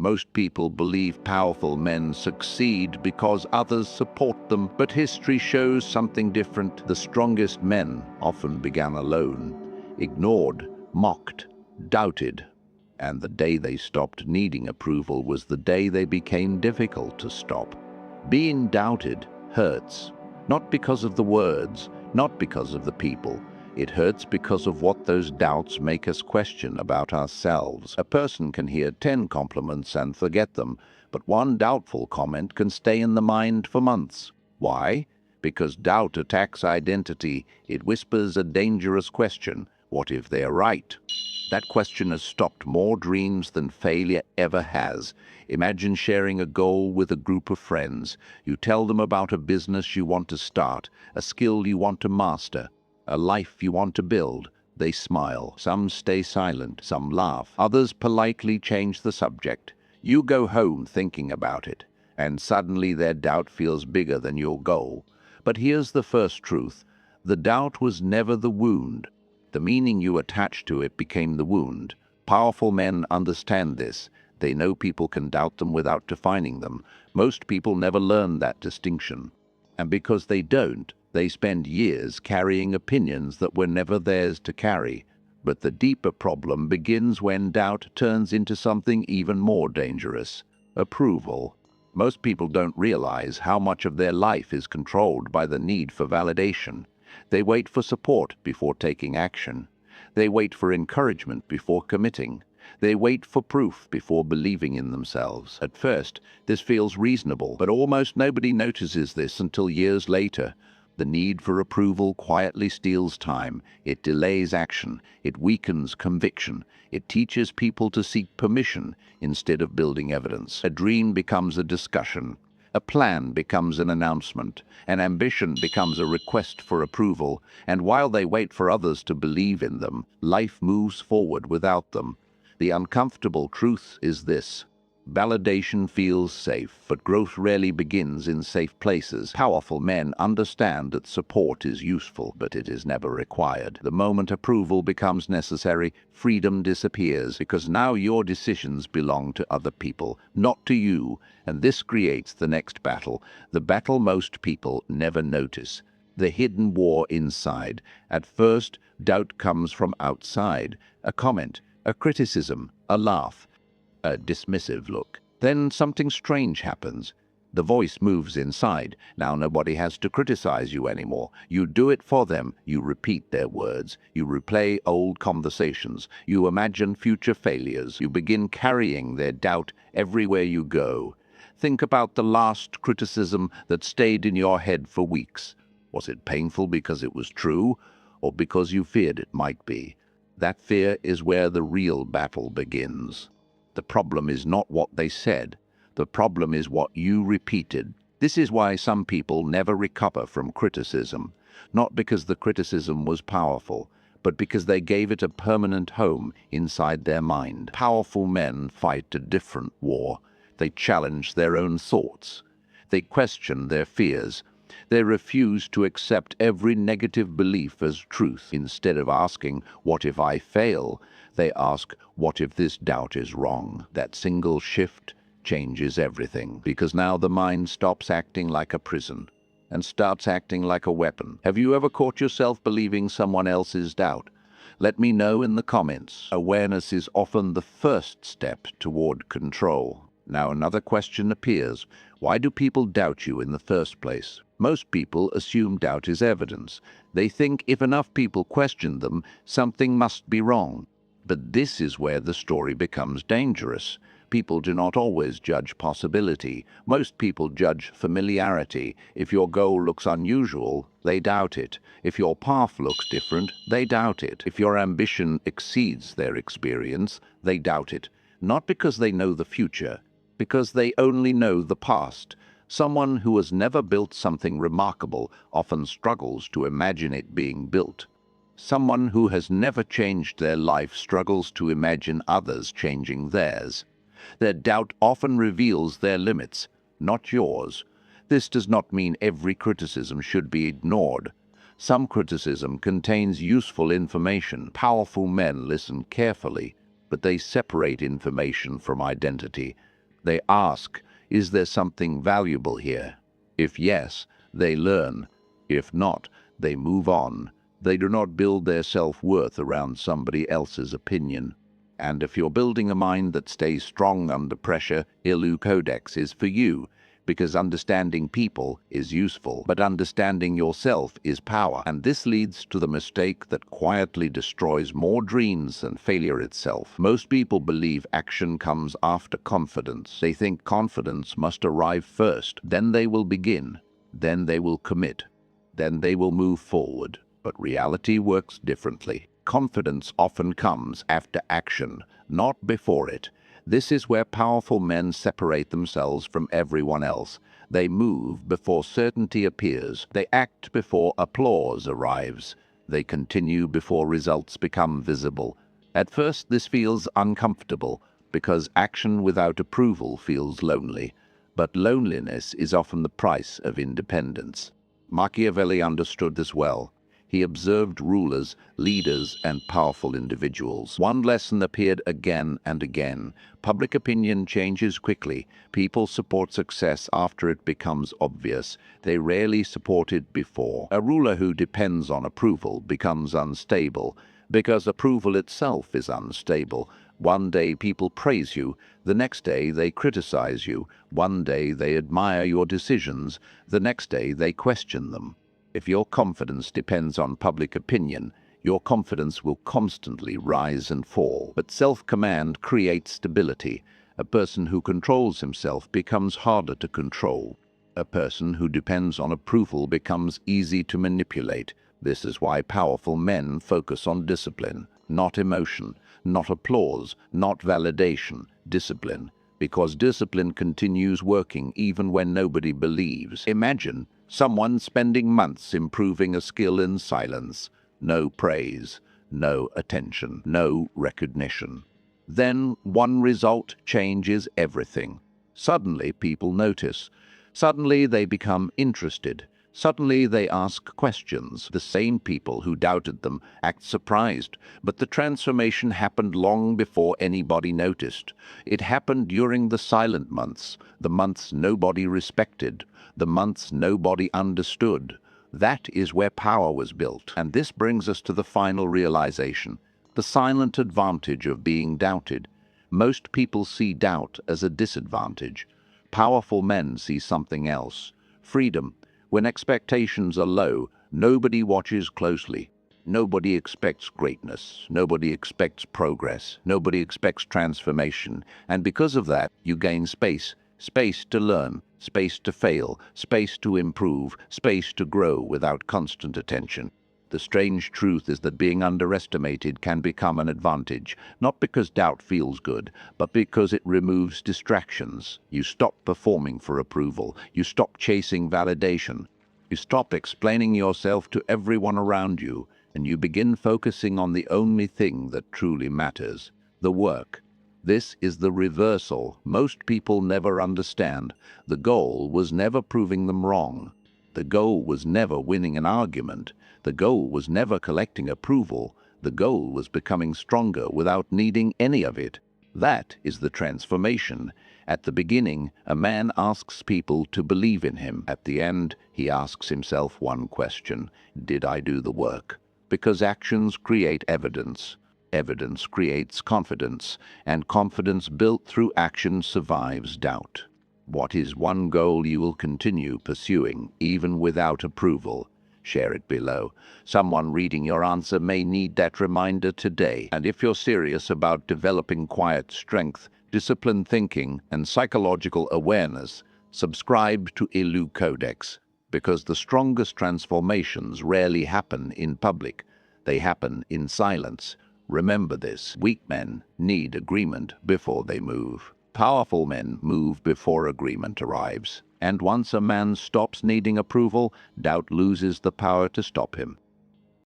Most people believe powerful men succeed because others support them, but history shows something different. The strongest men often began alone, ignored, mocked, doubted. And the day they stopped needing approval was the day they became difficult to stop. Being doubted hurts, not because of the words, not because of the people. It hurts because of what those doubts make us question about ourselves. A person can hear 10 compliments and forget them, but one doubtful comment can stay in the mind for months. Why? Because doubt attacks identity. It whispers a dangerous question. What if they're right? That question has stopped more dreams than failure ever has. Imagine sharing a goal with a group of friends. You tell them about a business you want to start, a skill you want to master, a life you want to build. They smile. Some stay silent. Some laugh. Others politely change the subject. You go home thinking about it, and suddenly their doubt feels bigger than your goal. But here's the first truth. The doubt was never the wound. The meaning you attached to it became the wound. Powerful men understand this. They know people can doubt them without defining them. Most people never learn that distinction. And because they don't, they spend years carrying opinions that were never theirs to carry. But the deeper problem begins when doubt turns into something even more dangerous: approval. Most people don't realize how much of their life is controlled by the need for validation. They wait for support before taking action. They wait for encouragement before committing. They wait for proof before believing in themselves. At first, this feels reasonable, but almost nobody notices this until years later. The need for approval quietly steals time. It delays action. It weakens conviction. It teaches people to seek permission instead of building evidence. A dream becomes a discussion. A plan becomes an announcement. An ambition becomes a request for approval. And while they wait for others to believe in them, life moves forward without them. The uncomfortable truth is this: validation feels safe, but growth rarely begins in safe places. Powerful men understand that support is useful, but it is never required. The moment approval becomes necessary, freedom disappears, because now your decisions belong to other people, not to you, and this creates the next battle, the battle most people never notice: the hidden war inside. At first, doubt comes from outside: a comment, a criticism, a laugh, a dismissive look. Then something strange happens. The voice moves inside. Now nobody has to criticize you anymore. You do it for them. You repeat their words. You replay old conversations. You imagine future failures. You begin carrying their doubt everywhere you go. Think about the last criticism that stayed in your head for weeks. Was it painful because it was true, or because you feared it might be? That fear is where the real battle begins. The problem is not what they said. The problem is what you repeated. This is why some people never recover from criticism. Not because the criticism was powerful, but because they gave it a permanent home inside their mind. Powerful men fight a different war. They challenge their own thoughts. They question their fears. They refuse to accept every negative belief as truth. Instead of asking, "What if I fail?" they ask, "What if this doubt is wrong?" That single shift changes everything, because now the mind stops acting like a prison and starts acting like a weapon. Have you ever caught yourself believing someone else's doubt? Let me know in the comments. Awareness is often the first step toward control. Now another question appears. Why do people doubt you in the first place? Most people assume doubt is evidence. They think if enough people question them, something must be wrong. But this is where the story becomes dangerous. People do not always judge possibility. Most people judge familiarity. If your goal looks unusual, they doubt it. If your path looks different, they doubt it. If your ambition exceeds their experience, they doubt it. Not because they know the future, because they only know the past. Someone who has never built something remarkable often struggles to imagine it being built. Someone who has never changed their life struggles to imagine others changing theirs. Their doubt often reveals their limits, not yours. This does not mean every criticism should be ignored. Some criticism contains useful information. Powerful men listen carefully, but they separate information from identity. They ask, is there something valuable here? If yes, they learn. If not, they move on. They do not build their self-worth around somebody else's opinion. And if you're building a mind that stays strong under pressure, Ilu Codex is for you, because understanding people is useful, but understanding yourself is power. And this leads to the mistake that quietly destroys more dreams than failure itself. Most people believe action comes after confidence. They think confidence must arrive first, then they will begin, then they will commit, then they will move forward. But reality works differently. Confidence often comes after action, not before it. This is where powerful men separate themselves from everyone else. They move before certainty appears. They act before applause arrives. They continue before results become visible. At first, this feels uncomfortable because action without approval feels lonely. But loneliness is often the price of independence. Machiavelli understood this well. He observed rulers, leaders, and powerful individuals. One lesson appeared again and again. Public opinion changes quickly. People support success after it becomes obvious. They rarely support it before. A ruler who depends on approval becomes unstable, because approval itself is unstable. One day people praise you, the next day they criticize you. One day they admire your decisions, the next day they question them. If your confidence depends on public opinion, your confidence will constantly rise and fall. But self-command creates stability. A person who controls himself becomes harder to control. A person who depends on approval becomes easy to manipulate. This is why powerful men focus on discipline, not emotion, not applause, not validation, discipline. Because discipline continues working even when nobody believes. Imagine someone spending months improving a skill in silence. No praise, no attention, no recognition. Then one result changes everything. Suddenly people notice. Suddenly they become interested. Suddenly they ask questions. The same people who doubted them act surprised. But the transformation happened long before anybody noticed. It happened during the silent months, the months nobody respected, the months nobody understood. That is where power was built. And this brings us to the final realization, the silent advantage of being doubted. Most people see doubt as a disadvantage. Powerful men see something else: freedom. When expectations are low, nobody watches closely. Nobody expects greatness. Nobody expects progress. Nobody expects transformation. And because of that, you gain space. Space to learn, space to fail, space to improve, space to grow without constant attention. The strange truth is that being underestimated can become an advantage, not because doubt feels good, but because it removes distractions. You stop performing for approval. You stop chasing validation. You stop explaining yourself to everyone around you, and you begin focusing on the only thing that truly matters: the work. This is the reversal most people never understand. The goal was never proving them wrong. The goal was never winning an argument. The goal was never collecting approval. The goal was becoming stronger without needing any of it. That is the transformation. At the beginning, a man asks people to believe in him. At the end, he asks himself one question: did I do the work? Because actions create evidence. Evidence creates confidence, and confidence built through action survives doubt. What is one goal you will continue pursuing, even without approval? Share it below. Someone reading your answer may need that reminder today. And if you're serious about developing quiet strength, disciplined thinking, and psychological awareness, subscribe to Ilu Codex, because the strongest transformations rarely happen in public. They happen in silence. Remember this: weak men need agreement before they move. Powerful men move before agreement arrives. And once a man stops needing approval, doubt loses the power to stop him.